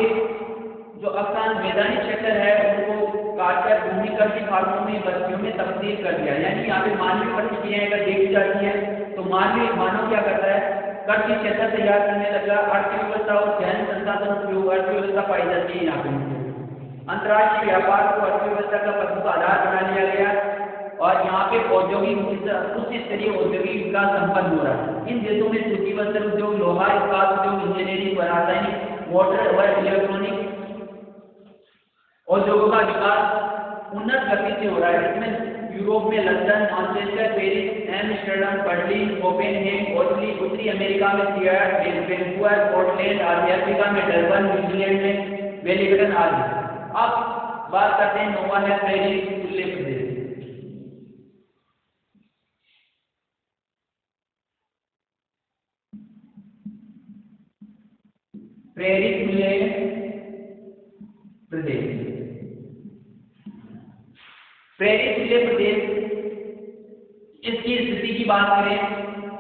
जो अफगान मैदानी क्षेत्र है उनको काटकर भूमिगत भागों में बस्तियों में तब्दील कर दिया। यानी यहाँ पे मानवीय प्रतिक्रियाएं अगर देखी जाती है तो मानव क्या करता है, कृषि क्षेत्र तैयार करने लगा। अर्थव्यवस्था और जैन संसाधन उपयोग अर्थव्यवस्था पाई जाती है। यहाँ पे अंतर्राष्ट्रीय व्यापार को अर्थव्यवस्था का प्रमुख आधार बना लिया गया और यहाँ पे औद्योगिक उच्च स्तरीय औद्योगिक विकास संपन्न हो रहा है। इन देशों में सूती वस्त्र उद्योग, लोहा इस्पात उद्योग, इंजीनियरिंग, रासायनिक, मोटर व इलेक्ट्रॉनिक उद्योगों का विकास उन्नत गति से हो रहा है। इसमें यूरोप में London, Manchester, Paris, Amsterdam, Berlin, Copenhagen, Oslo, उत्तरी अमेरिका में सिएटल, वैंकूवर, पोर्टलैंड आदि, अफ्रीका में डरबन, न्यूजीलैंड में वेलिंगटन आदि। अब बात करते हैं 9वां है पेरिस खुले प्रदेश। पेरिस खुले प्रदेश, पेरिस खुले प्रदेश इसकी स्थिति की बात करें,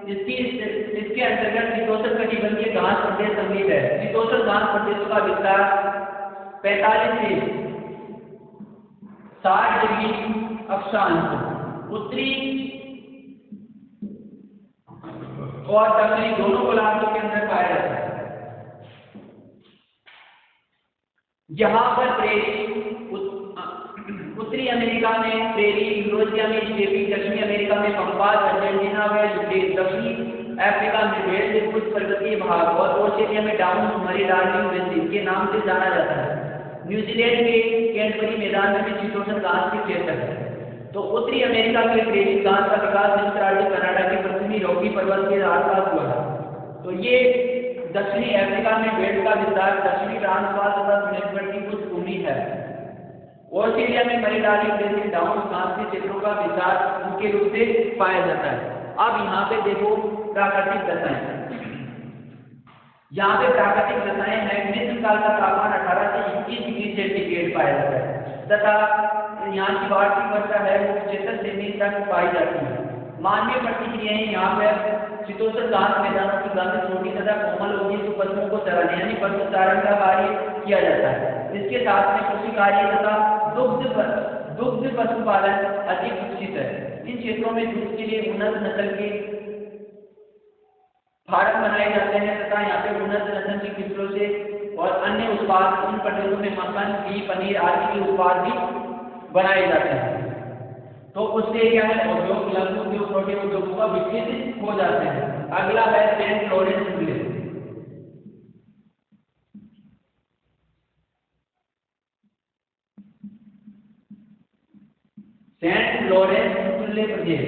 इसके अंतर्गत शीतोष्णकटिबंधीय घास प्रदेश सम्मिलित है। शीतोष्ण घास प्रदेशों का विस्तार 45 से 60 डिग्री अक्षांश उत्तरी और दक्षिणी दोनों गोलार्धों के अंदर पाया जाता है। यहाँ पर प्रेरी उत्तरी अमेरिका में प्रेरी, यूरोशिया में स्टेपी, दक्षिणी अमेरिका में पंपास, अर्जेंटीना में दक्षिणी अफ्रीका में वेल्ड कुछ पर्वतीय भाग और ऑस्ट्रेलिया में डाउन मरी डार्लिंग बेसिन के नाम से जाना जाता है। न्यूजीलैंड के कैंटबरी मैदान में शीतोष्ण घास के क्षेत्र है। तो उत्तरी अमेरिका के प्रेरी घास का विकास संयुक्त राज्य कनाडा के पश्चिमी रॉकी पर्वत के आसपास हुआ है। तो ये दक्षिणी अफ्रीका में वेल्ड का विस्तार दक्षिणी ट्रांसवाल तथा की कुछ भूमि है। ऑस्ट्रेलिया में मरी डार्लिंग बेसिन डाउन घास के क्षेत्रों का विस्तार मुख्य रूप से पाया जाता है। अब यहाँ पे देखो प्राकृतिक दशाएं। यहाँ पे प्राकृतिक दशाएं हैं। ग्रीष्मकाल का तापमान 18 से 21 डिग्री सेंटीग्रेड पाया जाता है तथा यहाँ की वार्षिक वर्षा है वो 75 सेमी तक पाई जाती है। मानवीय प्रतिक्रियाएं यहाँ पर शीतोष्ण घास मैदानों की गंध छोटी तथा कोमल होती है, तो पशुओं को चराने यानी पशु चारण का कार्य किया जाता है। इसके साथ में कृषि कार्य तथा दुग्ध पशुपालन अधिक विकसित है। इन क्षेत्रों में दूध के लिए उन्नत नस्ल के फार्म बनाए जाते हैं तथा यहाँ पे उन्नत नस्ल की किस्मों से और अन्य उत्पाद इन प्रदेशों में मक्खन, घी, पनीर आदि के उत्पाद भी बनाए जाते हैं। तो उससे क्या है, उद्योग, लघु उद्योग, छोटे उद्योगों का विकसित हो जाते हैं। अगला है सेंट लॉरेंस विले। सेंट लॉरेंस विले प्रदेश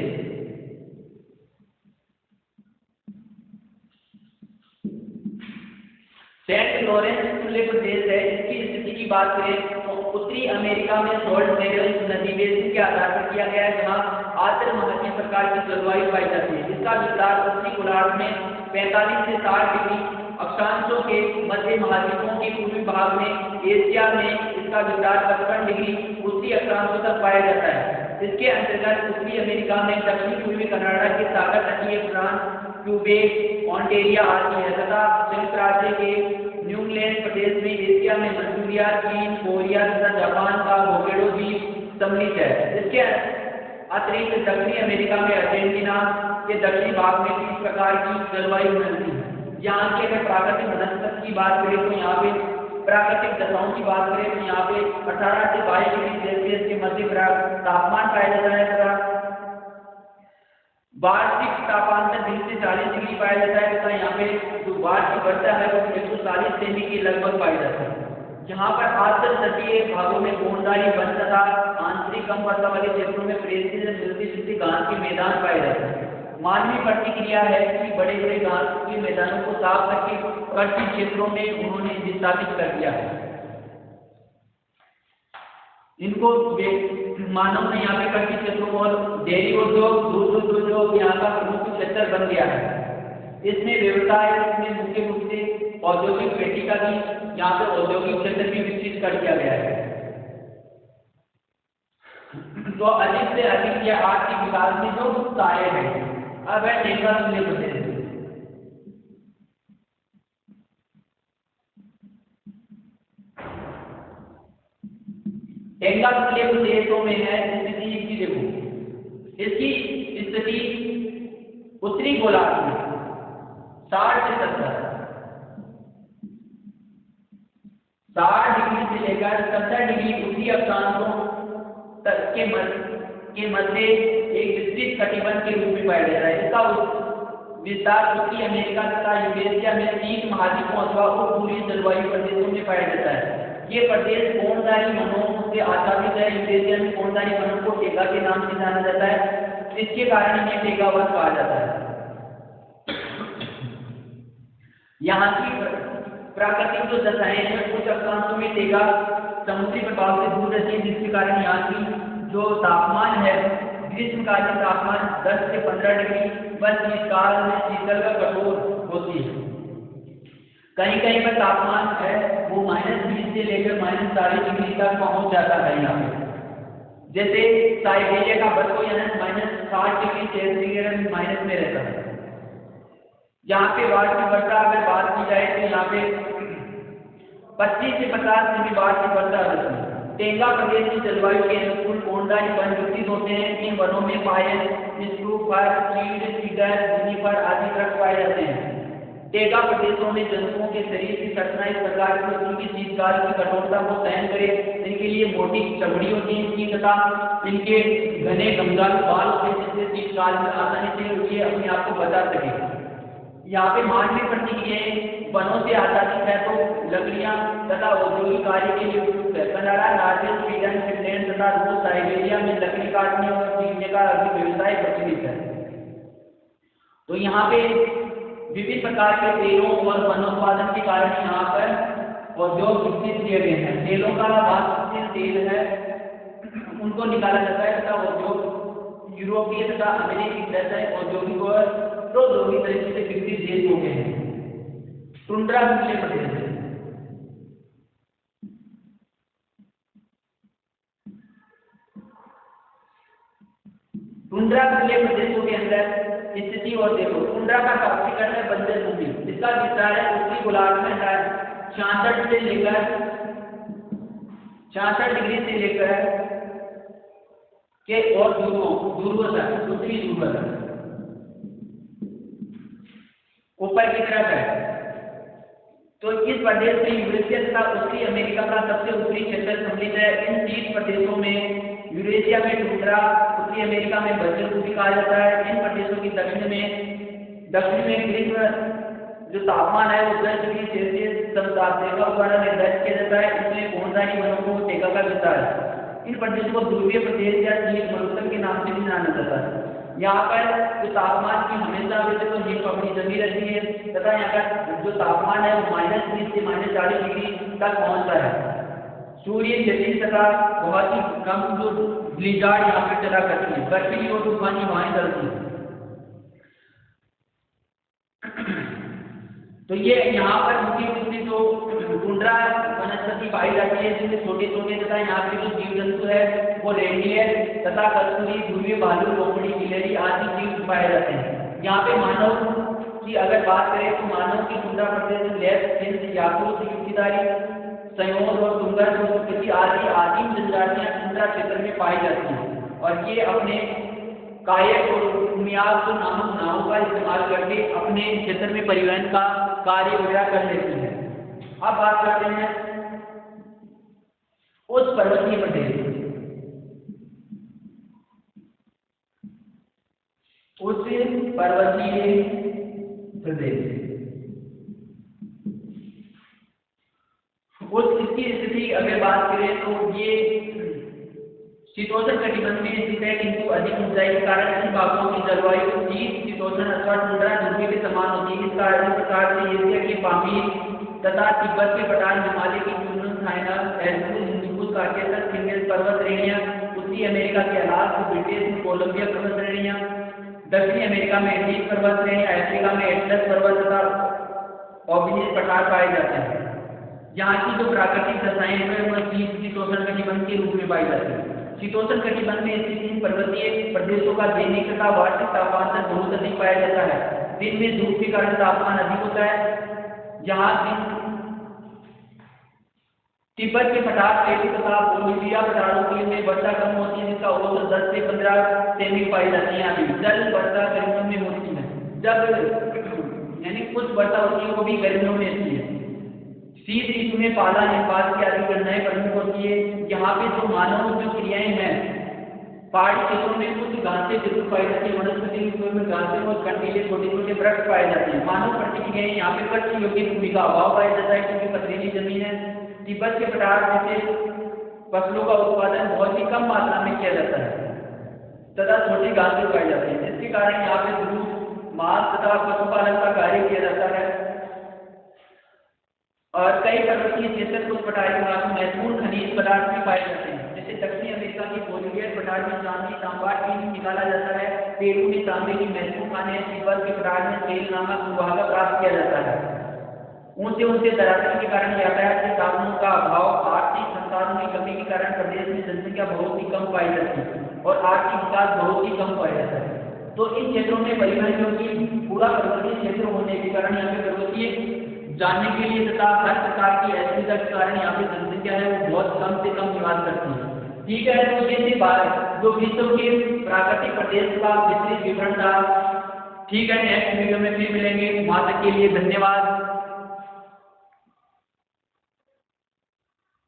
सेंट लॉरेंस विले प्रदेश है। इसकी स्थिति की बात करें तो उत्तरी अमेरिका में सोल्ट मेडल्स नदी बेसिन के आधार पर किया गया है, जहाँ आर्द्र महाद्वीपीय प्रकार की जलवायु पाई जाती है। इसका विस्तार उत्तरी गोलार्ध में 45 से 60 डिग्री अक्षांशों के मध्य महाद्वीपों के पूर्वी भाग में, एशिया में इसका विस्तार 55 डिग्री उत्तरी अक्षांशों तक पाया जाता है। इसके अंतर्गत उत्तरी अमेरिका में दक्षिण पूर्वी कनाडा के सागर तटीय फ्रांस, क्यूबेक, ऑन्टेरिया आदि है तथा संयुक्त राज्य के न्यूजीलैंड प्रदेश में, एशिया में मंचूरिया, चीन, कोरिया तथा जापान का होक्काइडो द्वीप सम्मिलित है। इसके अतिरिक्त दक्षिणी अमेरिका में अर्जेंटीना के दक्षिणी भाग में इस प्रकार की जलवायु मिलती है। यहाँ के अगर प्राकृतिक वनस्पति की बात करें तो यहाँ पे प्राकृतिक दशाओं की बात करें तो यहाँ पे 18 से 22 डिग्री सेल्सियस के मध्य तापमान पाया जाता है तथा वार्षिक तापमान 20 से 40 डिग्री पाया जाता है तथा यहाँ पे जो वार्षिक वर्षा है वो 140 सेमी के लगभग पाई जाती है। यहाँ पर आर्द्र तटीय भागों में कोणधारी वन तथा आंतरिक कम वर्षा वाले क्षेत्रों में मिलती जुलती घास के मैदान पाए जाते हैं। मानवीय प्रतिक्रिया है कि बड़े बड़े घास के मैदानों को साफ करके कृषि क्षेत्रों में उन्होंने विस्थापित कर दिया है। इनको मानव ने यहाँ पे कृषि क्षेत्रों और डेयरी उद्योग, दूध उद्योग यहाँ का प्रमुख क्षेत्र बन गया है। इसमें व्यवसाय, इसमें मुख्य रूप से औद्योगिक खेती का भी यहाँ पे औद्योगिक क्षेत्र भी विकसित कर दिया गया है। तो अधिक से अधिक यह आर्थिक विकास में जो सहायक है। अब है टेंगा विले प्रदेश। टेंगा विले प्रदेशों में है स्थिति की देखो, इसकी स्थिति उत्तरी गोलार्ध में 60 से 60 डिग्री से लेकर 70 डिग्री उत्तरी अक्षांशों तक के मध्य एक विस्तृत कटिबंध के रूप में पाया जाता है। इसका विस्तार उत्तरी अमेरिका तथा यूरेशिया में 3 महाद्वीपों अथवा उपपूर्वी जलवायु प्रदेशों में पाया जाता है। ये प्रदेश कोणधारी वनों से आच्छादित है। यूरेशिया में कोणधारी वनों को टेगा के नाम से जाना जाता है, इसके कारण इन्हें टेगा वन कहा जाता है। यहाँ की प्राकृतिक जो दशाएं हैं कुछ अक्षांशों में टेगा समुद्री प्रभाव से दूर रहती है, जिसके कारण यहाँ की जो तापमान है ग्रीष्मकालीन तापमान 10 से 15 डिग्री बस शीतकाल में शीतल व कठोर होती है। कहीं कहीं पर तापमान है वो -20 से लेकर -40 डिग्री तक पहुंच जाता है। यहाँ पे जैसे साइबेरिया का बर्फ -60 डिग्री सेल्सियस माइनस में रहता है। यहाँ पे वार्षिक वर्षा अगर बात की जाए तो यहाँ पे 25 से 50 सेमी वार्षिक वर्षा रहती है। टेंगा प्रदेश की जलवायु के अनुकूल कोणधारी वन विकसित होते हैं। इन वनों में पायल, स्प्रूस, चीड़, सीडर, जूनिपर आदि वृक्ष पाए जाते हैं। टेगा प्रदेशों में जंतुओं के शरीर की संरचना इस प्रकार की होती है कि शीतकाल की कठोरता को सहन करे। इनके लिए मोटी चमड़ी होती है इनकी तथा इनके घने गमदार बाल होते हैं जिससे शीतकाल में आसानी से उनके अपने आप को बचा सके। यहाँ पे मानवीय प्रतिक्रियाएं वनों से आच्छादित है तो लकड़ियां तथा औद्योगिक कार्य के लिए उपयुक्त है। कनाडा, नॉर्वे, स्वीडन, फिनलैंड तथा रूस, साइबेरिया में लकड़ी काटने और सीखने का अभी व्यवसाय प्रचलित है। तो यहाँ पे विभिन्न प्रकार के तेलों और वनोत्पादन के कारण यहाँ पर उद्योग विकसित किए गए हैं। तेलों का वास्तविक तेल है उनको निकाला जाता है तथा उद्योग यूरोपीय तथा अमेरिकी जैसे औद्योगिक और प्रौद्योगिक तरीके से विकसित देश हो गए हैं। टुंड्रा विले प्रदेश टुंड्रा खुले प्रदेशों के अंदर स्थिति और देखो, टुंड्रा का स्पष्टीकरण है बंजर भूमि, इसका विस्तार है उत्तरी गोलार्ध में 66 से लेकर 66 डिग्री से लेकर के और ध्रुवों तक, उत्तरी ध्रुव तक ऊपर की तरफ है। तो इस प्रदेश में यूरेशिया तथा उत्तरी अमेरिका का सबसे उत्तरी क्षेत्र सम्मिलित है। इन 30 प्रदेशों में यूरेशिया में टुंड्रा, उत्तरी अमेरिका में बंजर भूमि कहा जाता है। इन प्रदेशों की दक्षिण में ग्रीष्म जो तापमान है वो 10 डिग्री सेल्सियस समतापरेखा द्वारा निर्धारित किया जाता है। इसमें कोनसाई वनों को टेका का विस्तार है। इन प्रदेशों को ध्रुवीय प्रदेश या शीत मरुस्थल के नाम से भी जाना जाता है। यहाँ पर जो तापमान की हमेशा वैसे तो हीट अपनी जमी रहती है तथा यहाँ का जो तापमान है वो -20 से -40 डिग्री तक पहुँचता है। सूर्य जटिल तथा बहुत ही कम जो ब्लिजार्ड यहाँ पर चला करती है, बर्फीली और तूफानी हवाएं चलती है। तो ये यहाँ पर मुख्य रूप से जो टुंड्रा वनस्पति पाई जाती है जिसमें छोटे छोटे तथा यहाँ पे जो जीव जंतु है वो रेंडियर तथा कस्तूरी, ध्रुवीय भालू, लोमड़ी, गिलहरी आदि जीव पाए जाते हैं। यहाँ पे मानव की अगर बात करें तो मानव की टुंड्रा प्रदेश में लेप, सिंध, याकूत, युक्तिदारी, संयोद और डूंगर संस्कृति आदि आदिम जनजातियां टुंड्रा क्षेत्र में पाई जाती हैं और ये अपने कायक और मियाज नामक नावों का इस्तेमाल करके अपने क्षेत्र में परिवहन का कार्य वगैरह कर लेती है। अब बात करते हैं उस पर्वतीय प्रदेश, उस पर्वतीय प्रदेश उस इसकी स्थिति अगर बात करें तो ये शीतोष्ण कटिबंध में स्थित है, किंतु अधिक ऊंचाई के कारण इन भागों की जलवायु शीतोष्ण अथवा टुंड्रा ध्रुवीय के समान होती है। इस कारण प्रकार से एशिया के पामीर तथा तिब्बत के पठान, हिमालय की चुनन, थाईलैंड, एल्ब्रुस, हिंदुकुश, काकेशस, किन्गेस पर्वत श्रेणियां, उत्तरी अमेरिका के अलास्का, ब्रिटिश कोलंबिया पर्वत श्रेणियां, दक्षिणी अमेरिका में एंडीज पर्वत श्रेणी, अफ्रीका में एटलस पर्वत तथा ऑबिनिस पठार पाए जाते हैं। यहाँ की जो प्राकृतिक दशाएं हैं वह शीतोष्ण कटिबंध के रूप में पाई जाती है। शीतोष्ण कटिबंध में स्थित इन पर्वतीय प्रदेशों का दैनिक तथा वार्षिक तापमान बहुत अधिक पाया जाता है। दिन में धूप के कारण तापमान अधिक होता है। यहाँ तिब्बत के पठार प्लेटों तथा बोलिविया पठारों में वर्षा कम होती है, जिसका औसत 10 से 15 सेमी पाई जाती है। अभी जल वर्षा गर्मियों में होती है, जब यानी कुछ वर्षा होती है वो भी गर्मियों में होती है। शीत ऋतु में पाला, हिमपात की आदि घटनाएं प्रमुख होती है। यहाँ पे जो मानव जो क्रियाएं हैं, पहाड़ी क्षेत्रों में कुछ घासें जरूर पाई जाती है, वनस्पति में घासें और कंटीले छोटे छोटे वृक्ष पाए जाते हैं। मानव प्रतिक्रियाएं यहाँ पे कृषि योग्य भूमि का अभाव पाया जाता है क्योंकि पथरीली जमीन है। तिब्बत के पठार जैसे फसलों का उत्पादन बहुत ही कम मात्रा में किया जाता है तथा छोटी घासें पाई जाती है, जिसके कारण यहाँ पे दूध, मांस तथा पशुपालन का कार्य किया जाता है। और कई पर्वतीय क्षेत्र कुछ पठारी भाग में महत्वपूर्ण खनिज पदार्थ भी पाए जाते हैं, जैसे दक्षिणी अमेरिका की बोलिविया पठार में चांदी, तांबा, टीन निकाला जाता है। पेरू में तांबे की महत्वपूर्ण खाने, तिब्बत के पठार में तेल नामक सुहागा प्राप्त किया जाता है। ऊंचे दरारों के कारण यातायात के साधनों का अभाव, आर्थिक संसाधनों की कमी के कारण प्रदेश में जनसंख्या बहुत ही कम पाई जाती है और आर्थिक विकास बहुत ही कम पाया जाता है। तो इन क्षेत्रों में परिवहन क्योंकि पूरा पर्वतीय क्षेत्र होने के कारण यहाँ पे पर्वतीय जानने के लिए तथा हर प्रकार की असुविधा के कारण यहाँ पे जनसंख्या है वो बहुत कम से कम निवास करती है। ठीक है, तो ये थी बात जो विश्व के प्राकृतिक प्रदेश का विस्तृत विवरण था। ठीक है, नेक्स्ट वीडियो में फिर मिलेंगे। वहां तक के लिए धन्यवाद।